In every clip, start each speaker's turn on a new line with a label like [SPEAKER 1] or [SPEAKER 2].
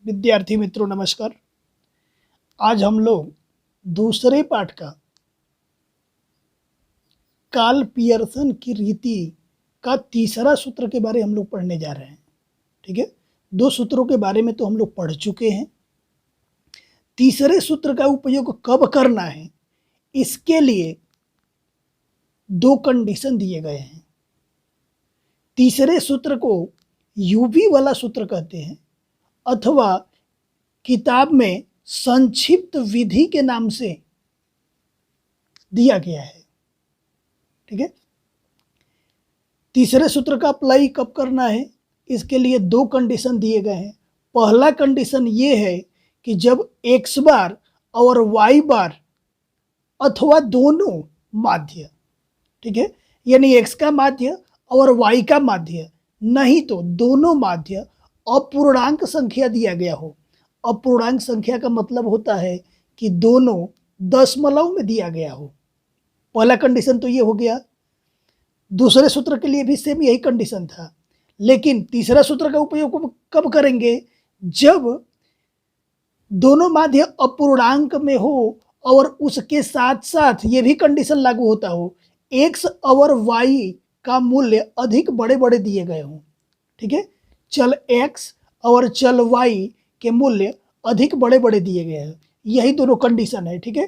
[SPEAKER 1] विद्यार्थी मित्रों नमस्कार। आज हम लोग दूसरे पाठ का कार्ल पियर्सन की रीति का तीसरा सूत्र के बारे हम लोग पढ़ने जा रहे हैं। ठीक है, दो सूत्रों के बारे में तो हम लोग पढ़ चुके हैं। तीसरे सूत्र का उपयोग कब करना है इसके लिए दो कंडीशन दिए गए हैं। तीसरे सूत्र को यूवी वाला सूत्र कहते हैं अथवा किताब में संक्षिप्त विधि के नाम से दिया गया है। ठीक है, तीसरे सूत्र का अप्लाई कब करना है इसके लिए दो कंडीशन दिए गए हैं। पहला कंडीशन ये है कि जब x बार और y बार अथवा दोनों माध्य, ठीक है, यानी x का माध्य और y का माध्य नहीं तो दोनों माध्य अपूर्णांक संख्या दिया गया हो। अपूर्णांक संख्या का मतलब होता है कि दोनों दशमलव में दिया गया हो। पहला कंडीशन तो ये हो गया। दूसरे सूत्र के लिए भी सेम यही कंडीशन था, लेकिन तीसरा सूत्र का उपयोग कब करेंगे? जब दोनों माध्य अपूर्णांक में हो और उसके साथ साथ ये भी कंडीशन लागू होता हो x और y का मूल्य अधिक बड़े बड़े दिए गए हों। ठीक है, चल x और चल y के मूल्य अधिक बड़े बड़े दिए गए हैं। यही दोनों कंडीशन है। ठीक है,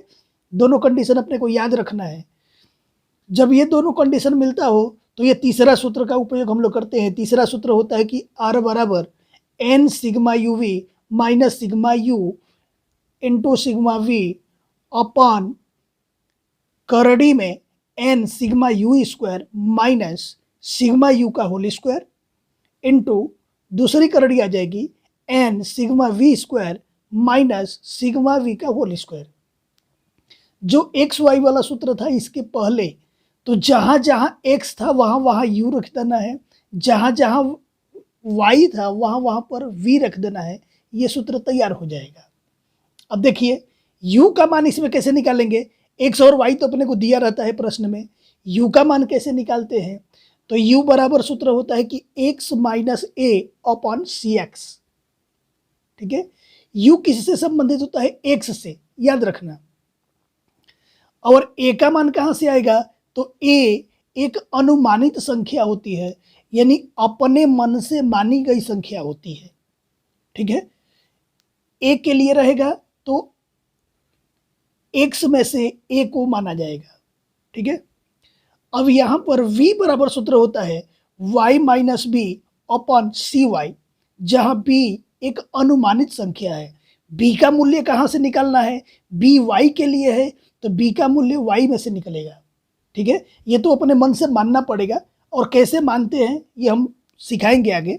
[SPEAKER 1] दोनों कंडीशन अपने को याद रखना है। जब ये दोनों कंडीशन मिलता हो तो ये तीसरा सूत्र का उपयोग हम लोग करते हैं। तीसरा सूत्र होता है कि R बराबर n sigma u v minus sigma u into sigma v upon करड़ी में n sigma u square minus sigma u का होल स्क्वायर इंटू दूसरी करड़ी आ जाएगी n sigma v square minus sigma v का होल स्क्वायर। जो एक्स वाई वाला सूत्र था इसके पहले तो जहाँ जहाँ x था वहाँ वहाँ u रख देना है, जहाँ जहाँ y था वहाँ वहाँ पर v रख देना है। ये सूत्र तैयार हो जाएगा। अब देखिए u का मान इसमें कैसे निकालेंगे? x और y तो अपने को दिया रहता है प्रश्न में। u का मान कैसे निकालते हैं? तो u बराबर सूत्र होता है कि x minus a upon C x. ठीक है, u किससे संबंधित होता है? x से, याद रखना। और a का मान कहाँ से आएगा? तो a एक अनुमानित संख्या होती है, यानी अपने मन से मानी गई संख्या होती है। ठीक है, a के लिए रहेगा तो x में से a को माना जाएगा। ठीक है, अब यहां पर v बराबर सूत्र होता है y माइनस बी अपॉन सी वाई, जहां b एक अनुमानित संख्या है। b का मूल्य कहां से निकालना है? b y के लिए है तो b का मूल्य y में से निकलेगा। ठीक है, ये तो अपने मन से मानना पड़ेगा और कैसे मानते हैं ये हम सिखाएंगे आगे।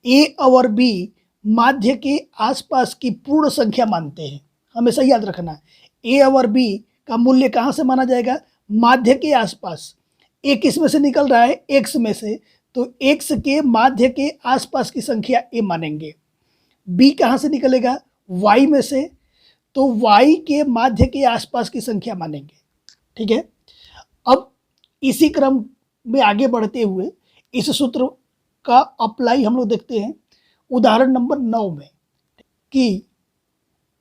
[SPEAKER 1] a और b माध्य के आसपास की पूर्ण संख्या मानते हैं, हमेशा याद रखना। a और b का मूल्य कहाँ से माना जाएगा? माध्य के आसपास। a किस में से निकल रहा है? x में से, तो x के माध्य के आसपास की संख्या a मानेंगे। b कहाँ से निकलेगा? y में से, तो y के माध्य के आसपास की संख्या मानेंगे। ठीक है, अब इसी क्रम में आगे बढ़ते हुए इस सूत्र का अप्लाई हम लोग देखते हैं उदाहरण नंबर 9 में कि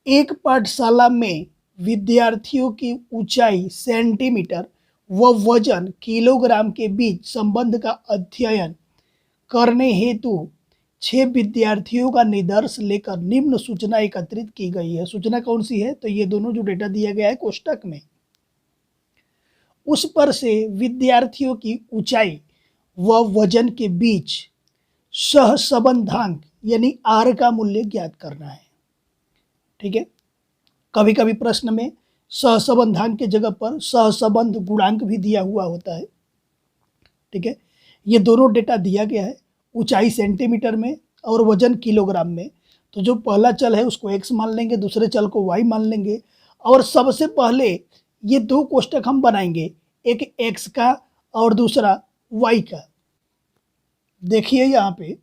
[SPEAKER 1] एक पाठशाला में विद्यार्थियों की ऊंचाई सेंटीमीटर व वजन किलोग्राम के बीच संबंध का अध्ययन करने हेतु 6 विद्यार्थियों का निदर्श लेकर निम्न सूचना एकत्रित की गई है। सूचना कौन सी है? तो ये दोनों जो डेटा दिया गया है कोष्टक में, उस पर से विद्यार्थियों की ऊंचाई व वजन के बीच सहसंबंधांक यानी आर का मूल्य ज्ञात करना है। ठीक है, कभी कभी प्रश्न में सहसंबंधांक के जगह पर सहसंबंध गुणांक भी दिया हुआ होता है। ठीक है, ये दोनों डेटा दिया गया है, ऊंचाई सेंटीमीटर में और वजन किलोग्राम में। तो जो पहला चल है उसको x मान लेंगे, दूसरे चल को y मान लेंगे और सबसे पहले ये दो कोष्टक हम बनाएंगे, एक x का और दूसरा y का। देखिए यहाँ पे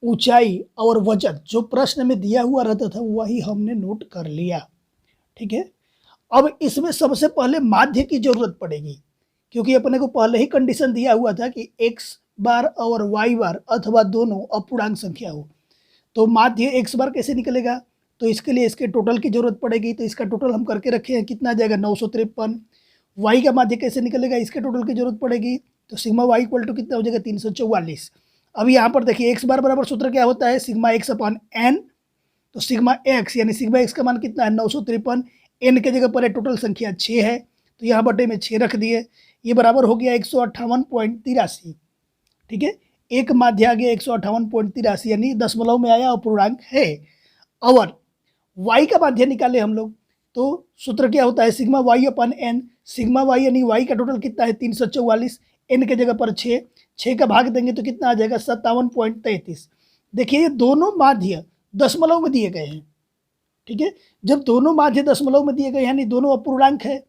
[SPEAKER 1] ऊंचाई और वजन जो प्रश्न में दिया हुआ रहता था वही हमने नोट कर लिया। ठीक है, अब इसमें सबसे पहले माध्य की जरूरत पड़ेगी, क्योंकि अपने को पहले ही कंडीशन दिया हुआ था कि x बार और y बार अथवा दोनों अपूर्णांक संख्या हो। तो माध्य एक्स बार कैसे निकलेगा, तो इसके लिए इसके टोटल की जरूरत पड़ेगी, तो इसका टोटल हम करके रखे हैं, कितना आ जाएगा 953। वाई का माध्य कैसे निकलेगा, इसके टोटल की जरूरत पड़ेगी, तो सिग्मा वाई इक्वल टू कितना हो जाएगा 344। अब यहाँ पर देखिए एक्स बार बराबर सूत्र क्या होता है, सिग्मा एक्स अपॉन एन, तो सिग्मा एक्स यानी सिग्मा एक्स का मान कितना है 953, एन के जगह पर है टोटल संख्या 6 है, तो यहाँ बटे में 6 रख दिए, ये बराबर हो गया 158.83। ठीक है, एक माध्य आ गया 158.83 यानी दशमलव में आया और पूर्णांक है। और y का माध्य निकाले हम लोग, तो सूत्र क्या होता है सिग्मा वाई अपन एन, सिग्मा वाई यानी y का टोटल कितना है 344, एन के जगह पर 6 का भाग देंगे तो कितना आ जाएगा 57.33। देखिए ये दोनों माध्य दशमलव में दिए गए हैं। ठीक है, जब दोनों माध्य दशमलव में दिए गए यानी दोनों अपूर्णांक है,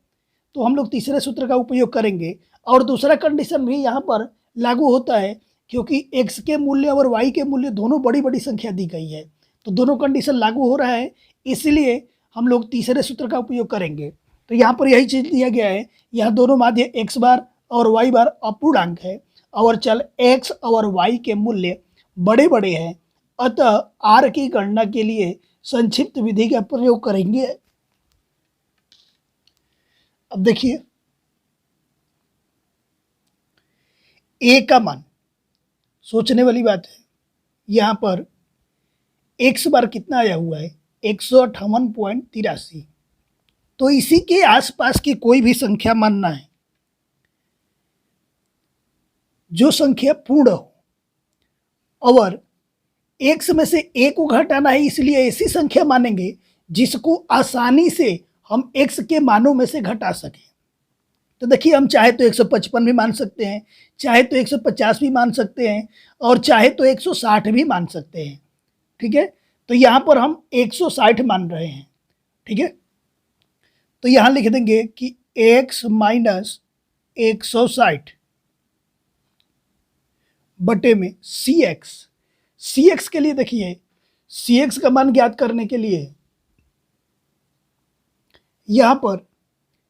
[SPEAKER 1] तो हम लोग तीसरे सूत्र का उपयोग करेंगे। और दूसरा कंडीशन भी यहाँ पर लागू होता है, क्योंकि x के मूल्य और y के मूल्य दोनों बड़ी बड़ी संख्या दी गई है, तो दोनों कंडीशन लागू हो रहा है, इसलिए हम लोग तीसरे सूत्र का उपयोग करेंगे। तो यहाँ पर यही चीज़ दिया गया है, यहाँ दोनों माध्य x बार और y बार अपूर्णांक है, और चल x और y के मूल्य बड़े बड़े हैं, अतः r की गणना के लिए संक्षिप्त विधि का प्रयोग करेंगे। अब देखिए a का मान, सोचने वाली बात है, यहाँ पर x बार कितना आया हुआ है 158.83, तो इसी के आसपास की कोई भी संख्या मानना है जो संख्या पूर्ण हो, और x में से a को घटाना है, इसलिए ऐसी संख्या मानेंगे जिसको आसानी से हम x के मानों में से घटा सकें। तो देखिए हम चाहे तो 155 भी मान सकते हैं, चाहे तो 150 भी मान सकते हैं, और चाहे तो 160 भी मान सकते हैं। ठीक है, तो यहाँ पर हम 160 मान रहे हैं। ठीक है, तो यहाँ लिख देंगे कि x माइनस 160 बटे में cx के लिए देखिए cx का मान ज्ञात करने के लिए यहाँ पर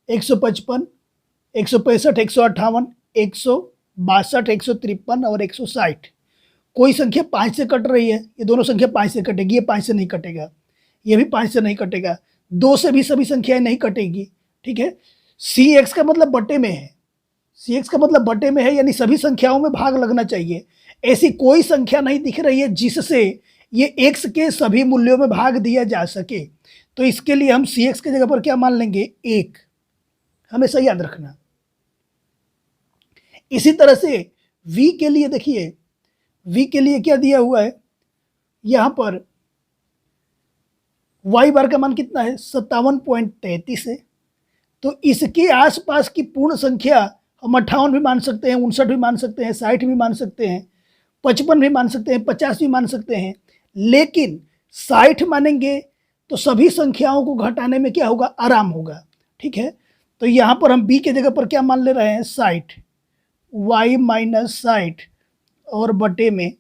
[SPEAKER 1] 155, 165, 158, 162, 153 और 160, कोई संख्या 5 से कट रही है, ये दोनों संख्या 5 से कटेगी, ये 5 से नहीं कटेगा, ये भी 5 से नहीं कटेगा, 2 से भी सभी संख्याएं नहीं कटेगी। ठीक है, cx का मतलब बटे में है, cx का मतलब बटे में है यानी सभी संख्याओं में भाग लगना चाहिए। ऐसी कोई संख्या नहीं दिख रही है जिससे ये x के सभी मूल्यों में भाग दिया जा सके, तो इसके लिए हम cx के जगह पर क्या मान लेंगे 1, हमेशा याद रखना। इसी तरह से v के लिए देखिए, v के लिए क्या दिया हुआ है, यहाँ पर y बार का मान कितना है 57.33 है, तो इसके आसपास की पूर्ण संख्या हम 58 भी मान सकते हैं, 59 भी मान सकते हैं, 60 भी मान सकते हैं, 55 भी मान सकते हैं, 50 भी मान सकते हैं, लेकिन 60 मानेंगे तो सभी संख्याओं को घटाने में क्या होगा, आराम होगा। ठीक है, तो यहाँ पर हम b के जगह पर क्या मान ले रहे हैं 60, y माइनस 60 और बटे में,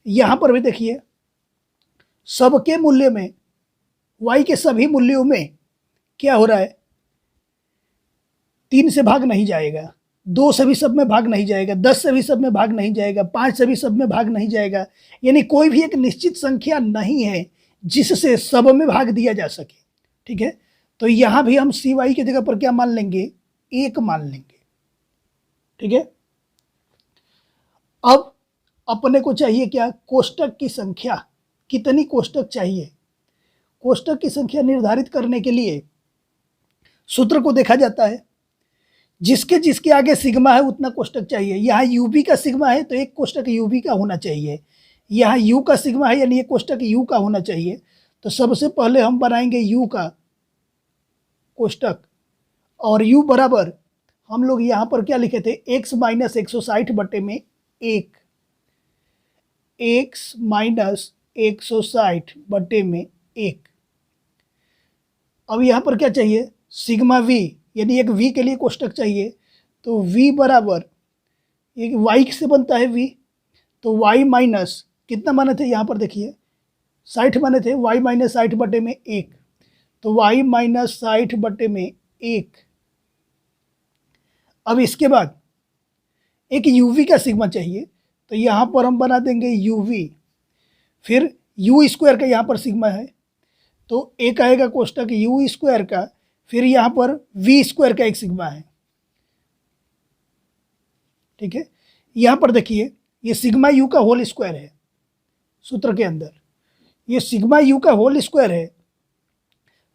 [SPEAKER 1] यहाँ पर भी देखिए सबके मूल्य में, y के सभी मूल्यों में क्या हो रहा है, 3 से भाग नहीं जाएगा, 2 से भी सब में भाग नहीं जाएगा, 10 से भी सब में भाग नहीं जाएगा, 5 से भी सब में भाग नहीं जाएगा, यानी कोई भी एक निश्चित संख्या नहीं है जिससे सब में भाग दिया जा सके। ठीक है, तो यहाँ भी हम cy की जगह पर क्या मान लेंगे 1 मान लेंगे। ठीक है, अब अपने को चाहिए क्या, कोष्टक की संख्या, कितनी कोष्टक चाहिए। कोष्टक की संख्या निर्धारित करने के लिए सूत्र को देखा जाता है, जिसके जिसके आगे सिग्मा है उतना कोष्टक चाहिए। यहाँ यूबी का सिग्मा है तो एक कोष्टक यूबी का होना चाहिए, यहाँ यू का सिग्मा है यानी एक कोष्टक यू का होना चाहिए। तो सबसे पहले हम बनाएंगे यू का कोष्टक, और यू बराबर हम लोग यहाँ पर क्या लिखे थे, x माइनस 160 बटे में 1, x माइनस 160 बटे में 1। अब यहाँ पर क्या चाहिए, सिग्मा v यानी एक v के लिए कोष्टक चाहिए, तो v बराबर एक y से बनता है v, तो y माइनस कितना माने थे, यहाँ पर देखिए 60 माने थे, y माइनस 60 बटे में 1, तो y माइनस 60 बटे में 1। अब इसके बाद एक uv का सिग्मा चाहिए, तो यहाँ पर हम बना देंगे uv, फिर यू स्क्वायर का यहाँ पर सिग्मा है, तो एक आएगा कोष्टक यू स्क्वायर का, फिर यहाँ पर वी स्क्वायर का एक सिग्मा है। ठीक है, यहाँ पर देखिए ये सिग्मा यू का होल स्क्वायर है सूत्र के अंदर, ये सिग्मा यू का होल स्क्वायर है,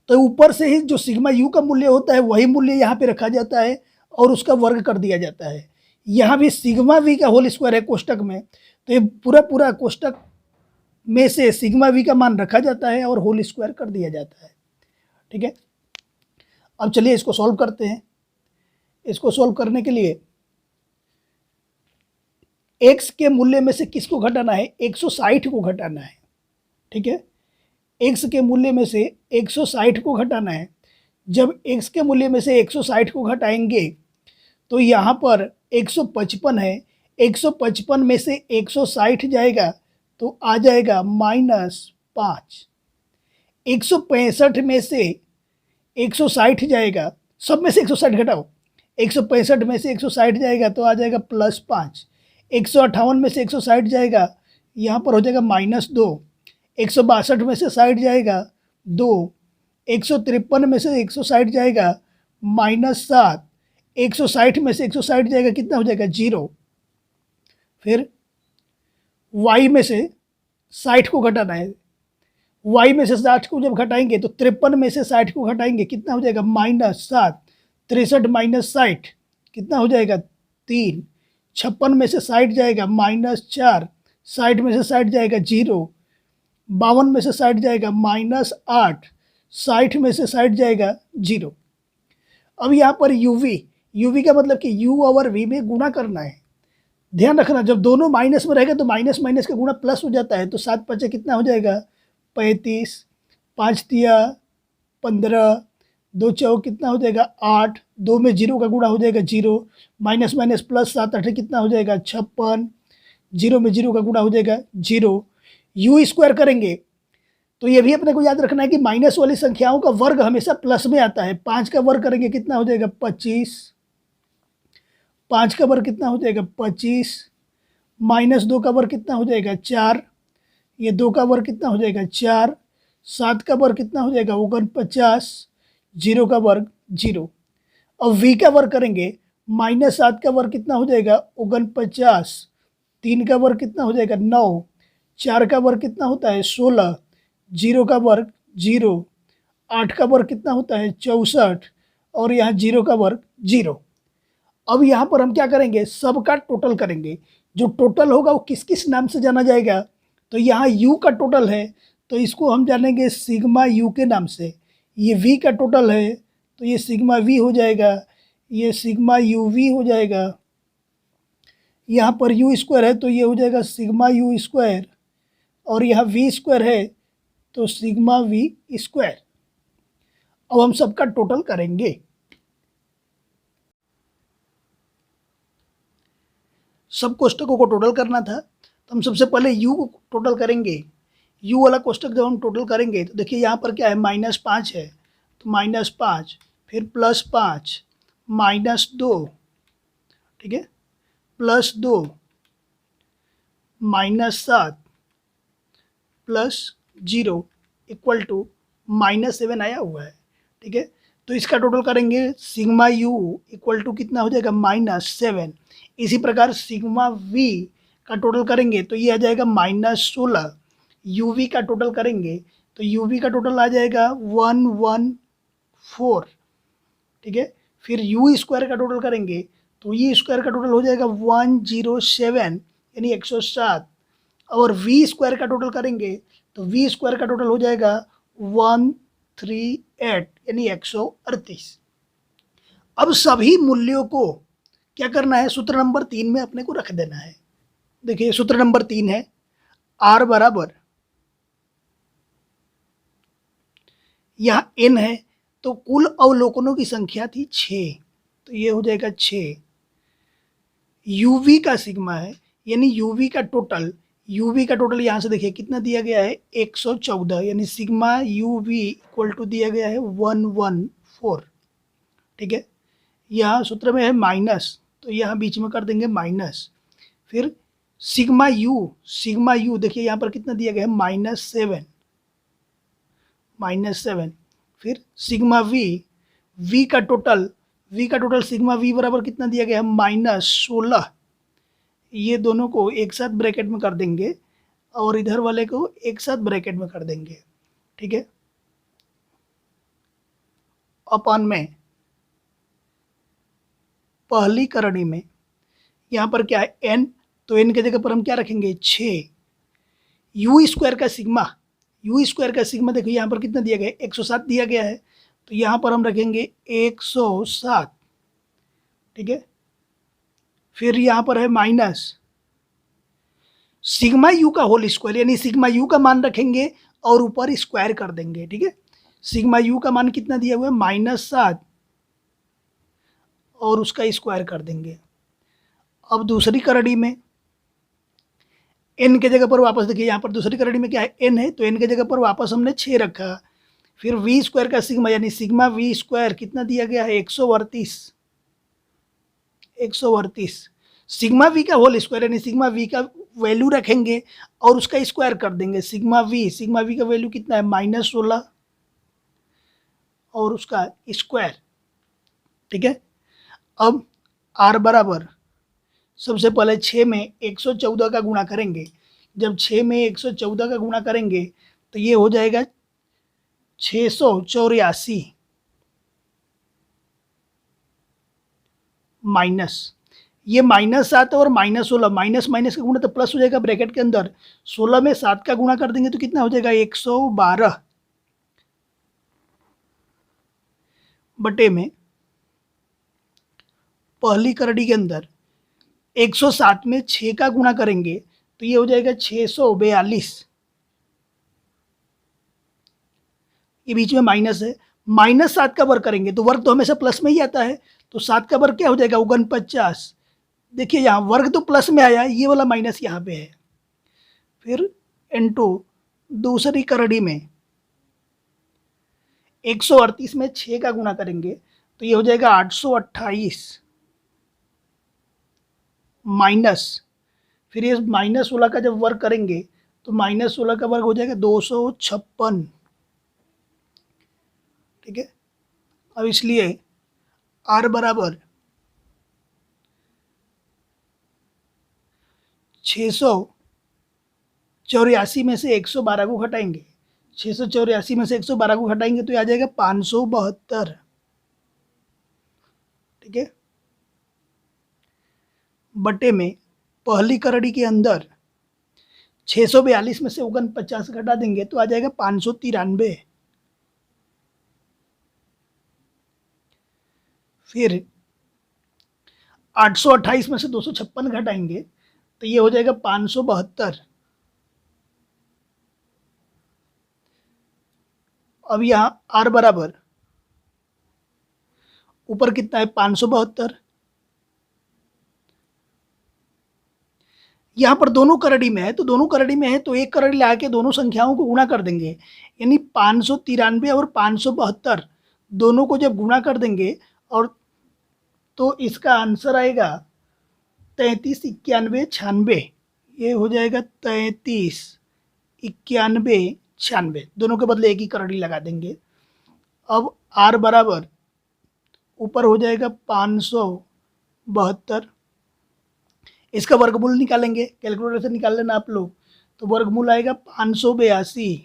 [SPEAKER 1] तो ऊपर से ही जो सिग्मा यू का मूल्य होता है वही मूल्य यहाँ पे रखा जाता है और उसका वर्ग कर दिया जाता है। यहाँ भी सिग्मा वी का होल स्क्वायर है कोष्टक में, तो ये पूरा पूरा कोष्टक में से सिग्मा वी का मान रखा जाता है और होल स्क्वायर कर दिया जाता है। ठीक है, अब चलिए इसको सॉल्व करते हैं। इसको सॉल्व करने के लिए x के मूल्य में से किसको घटाना है, 160 को घटाना है। ठीक है, x के मूल्य में से 160 को घटाना है। जब x के मूल्य में से 160 को घटाएंगे तो यहाँ पर 155 है, 155 में से 160 जाएगा तो आ जाएगा -5। 165 में से 160 जाएगा, सब में से 160 घटाओ, 165 में से 160 जाएगा तो आ जाएगा +5। 158 में से 160 जाएगा, यहाँ पर हो जाएगा -2। 162 में से 60 जाएगा 2। 153 में से 160 जाएगा -7। 160 में से 160 जाएगा कितना हो जाएगा 0। फिर y में से 60 को घटाना है, y में से 60 को जब घटाएंगे तो 53 में से 60 को घटाएंगे कितना हो जाएगा -7। 63 - 60 कितना हो जाएगा 3। 56 में से 60 जाएगा -4। 60 में से 60 जाएगा 0। 52 में से 60 जाएगा -8। 60 में से 60 जाएगा 0। अब यहाँ पर यूवी का मतलब कि u और v में गुणा करना है। ध्यान रखना, जब दोनों माइनस में रहेगा तो माइनस माइनस का गुणा प्लस हो जाता है, तो 7 × 5 कितना हो जाएगा 35। 5 × 15, 2 × कितना हो जाएगा 8। 2 में 0 का गुणा हो जाएगा 0, माइनस माइनस प्लस 7 8 कितना हो जाएगा 56। 0 में 0 का गुणा हो जाएगा 0। यू स्क्वायर करेंगे तो ये भी अपने को याद रखना है कि माइनस वाली संख्याओं का वर्ग हमेशा प्लस में आता है। 5 का वर्ग करेंगे कितना हो जाएगा 25। 5 का वर्ग कितना हो जाएगा 25। -2 का वर्ग कितना हो जाएगा 4। ये 2 का वर्ग कितना हो जाएगा 4। 7 का वर्ग कितना हो जाएगा 49। 0 का वर्ग 0। अब v का वर्ग करेंगे, -7 का वर्ग कितना हो जाएगा 49। 3 का वर्ग कितना हो जाएगा 9। 4 का वर्ग कितना होता है 16। 0 का वर्ग 0। 8 का वर्ग कितना होता है 64 और यहाँ 0 का वर्ग 0। अब यहाँ पर हम क्या करेंगे, सबका टोटल करेंगे। जो टोटल होगा वो किस किस नाम से जाना जाएगा, तो यहाँ u का टोटल है तो इसको हम जानेंगे सिग्मा u के नाम से। ये v का टोटल है तो ये सिग्मा v हो जाएगा, ये सिग्मा uv हो जाएगा। यहाँ पर u स्क्वायर है तो ये हो जाएगा सिग्मा u स्क्वायर, और यहाँ v स्क्वायर है तो सिग्मा v स्क्वायर। अब हम सबका टोटल करेंगे। सब कोष्टकों को टोटल करना था तो हम सबसे पहले u को टोटल करेंगे। u वाला कोष्टक जब हम टोटल करेंगे तो देखिए यहाँ पर क्या है -5 है तो -5, फिर +5, -2, ठीक है, +2, -7, +0 इक्वल टू -7 आया हुआ है। ठीक है, तो इसका टोटल करेंगे सिग्मा u इक्वल टू कितना हो जाएगा -7। इसी प्रकार सिग्मा v का टोटल करेंगे तो ये आ जाएगा -16। uv का टोटल करेंगे तो uv का टोटल आ जाएगा 114। ठीक है, फिर u स्क्वायर का टोटल करेंगे तो u स्क्वायर का टोटल हो जाएगा 107 यानी 107। और v स्क्वायर का टोटल करेंगे तो v स्क्वायर का टोटल हो जाएगा 138 यानी 138। अब सभी मूल्यों को क्या करना है, सूत्र नंबर 3 में अपने को रख देना है। देखिए सूत्र नंबर 3 है r बराबर, यहाँ n है तो कुल अवलोकनों की संख्या थी 6, तो ये हो जाएगा 6। uv का सिग्मा है यानी uv का टोटल, यहाँ से देखिए कितना दिया गया है 114, यानी सिग्मा uv इक्वल टू दिया गया है 114। ठीक है, यहाँ सूत्र में है माइनस तो यहाँ बीच में कर देंगे माइनस, फिर सिग्मा यू देखिए यहाँ पर कितना दिया गया है -7। फिर सिग्मा वी का टोटल सिग्मा वी बराबर कितना दिया गया है -16। ये दोनों को एक साथ ब्रैकेट में कर देंगे और इधर वाले को एक साथ ब्रैकेट में कर देंगे, ठीक है। अपन में पहली करणी में यहाँ पर क्या है n, तो n के जगह पर हम क्या रखेंगे 6। यू स्क्वायर का सिग्मा देखो यहाँ पर कितना दिया गया है 107 दिया गया है, तो यहाँ पर हम रखेंगे 107, ठीक है। फिर यहाँ पर है माइनस सिग्मा यू का होल स्क्वायर, यानी सिग्मा यू का मान रखेंगे और ऊपर स्क्वायर कर देंगे, ठीक है। सिग्मा यू का मान कितना दिया हुआ है -7 और उसका स्क्वायर कर देंगे। अब दूसरी करड़ी में n के जगह पर वापस देखिए, यहाँ पर दूसरी करड़ी में क्या है n है, तो n के जगह पर वापस हमने 6 रखा। फिर वी स्क्वायर का सिग्मा यानी सिग्मा वी स्क्वायर कितना दिया गया है 138। सिग्मा वी का होल स्क्वायर यानी सिग्मा वी का वैल्यू रखेंगे और उसका स्क्वायर कर देंगे। सिग्मा वी का वैल्यू कितना है -16 और उसका स्क्वायर, ठीक है। अब r बराबर सबसे पहले 6 में 114 का गुणा करेंगे। जब 6 में 114 का गुणा करेंगे तो ये हो जाएगा 684 माइनस, ये -7 और -16, माइनस माइनस का गुणा तो प्लस हो जाएगा ब्रैकेट के अंदर। 16 में 7 का गुणा कर देंगे तो कितना हो जाएगा 112 बटे में पहली करड़ी के अंदर 107 में 6 का गुणा करेंगे तो ये हो जाएगा 642। ये बीच में माइनस है, -7 का वर्ग करेंगे तो वर्ग तो हमेशा प्लस में ही आता है, तो 7 का वर्ग क्या हो जाएगा 49। देखिए यहाँ वर्ग तो प्लस में आया, ये वाला माइनस यहाँ पे है। फिर इनटू दूसरी करड़ी में 138 में 6 का गुणा करेंगे तो ये हो जाएगा 828 माइनस, फिर ये -16 का जब वर्ग करेंगे तो -16 का वर्ग हो जाएगा 256, ठीक है। अब इसलिए r बराबर 684 में से 112 को घटाएंगे, 684 में से 112 को घटाएंगे तो ये आ जाएगा 572, ठीक है। बटे में पहली करड़ी के अंदर 642 में से 49 घटा देंगे तो आ जाएगा 593। फिर 828 में से 256 घटाएंगे तो ये हो जाएगा 572। अब यहाँ r बराबर ऊपर कितना है 572, यहाँ पर दोनों करड़ी में है तो एक करड़ी ला के दोनों संख्याओं को गुणा कर देंगे, यानी 593 और 572 दोनों को जब गुणा कर देंगे और तो इसका आंसर आएगा 33 91 96। ये हो जाएगा 33 91 96, दोनों के बदले एक ही करड़ी लगा देंगे। अब r बराबर ऊपर हो जाएगा 572, इसका वर्गमूल निकालेंगे, कैलकुलेटर से निकाल लेना आप लोग, तो वर्गमूल आएगा 582.40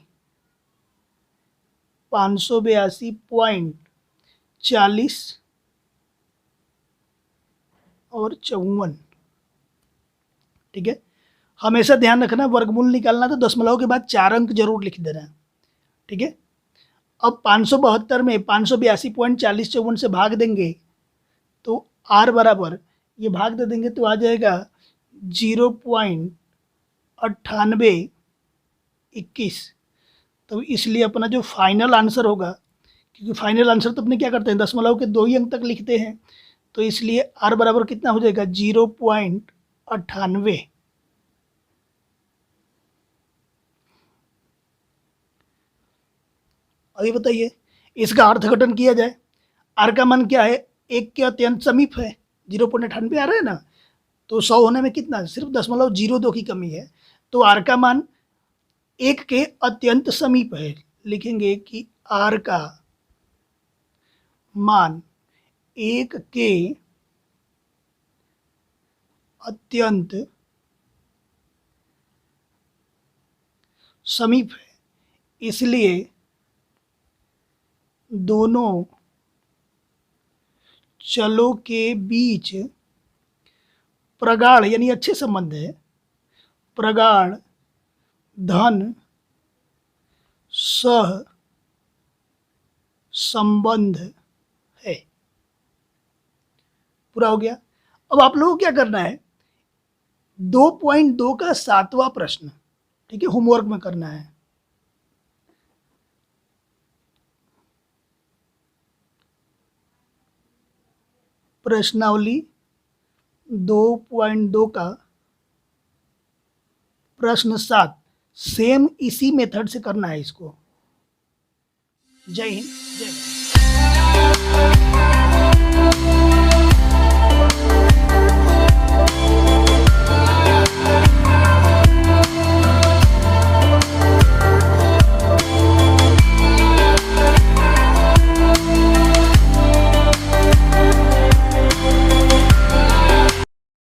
[SPEAKER 1] और 54, ठीक है। हमेशा ध्यान रखना वर्गमूल निकालना तो दशमलव के बाद 4 अंक जरूर लिख देना, ठीक है। अब 572 में 582.40 से भाग देंगे तो r बराबर ये भाग दे देंगे तो आ जाएगा 0.9821। तो इसलिए अपना जो फाइनल आंसर होगा, क्योंकि फाइनल आंसर तो अपने क्या करते हैं दशमलव के 2 ही अंक तक लिखते हैं, तो इसलिए r बराबर कितना हो जाएगा 0.98। अभी बताइए इसका अर्थघटन किया जाए, r का मान क्या है 1 के अत्यंत समीप है, 0.98 आ रहा है ना, तो 100 होने में कितना, सिर्फ 0.02 की कमी है, तो आर का मान 1 के अत्यंत समीप है। लिखेंगे कि आर का मान 1 के अत्यंत समीप है, इसलिए दोनों चलों के बीच प्रगाढ़ यानी अच्छे संबंध है, प्रगाढ़ धन सह संबंध है। पूरा हो गया। अब आप लोगों को क्या करना है, 2.2 का 7वां प्रश्न, ठीक है, होमवर्क में करना है। प्रश्नावली 2.2 का प्रश्न 7 सेम इसी मेथड से करना है इसको। जय हिंद, जय भारत।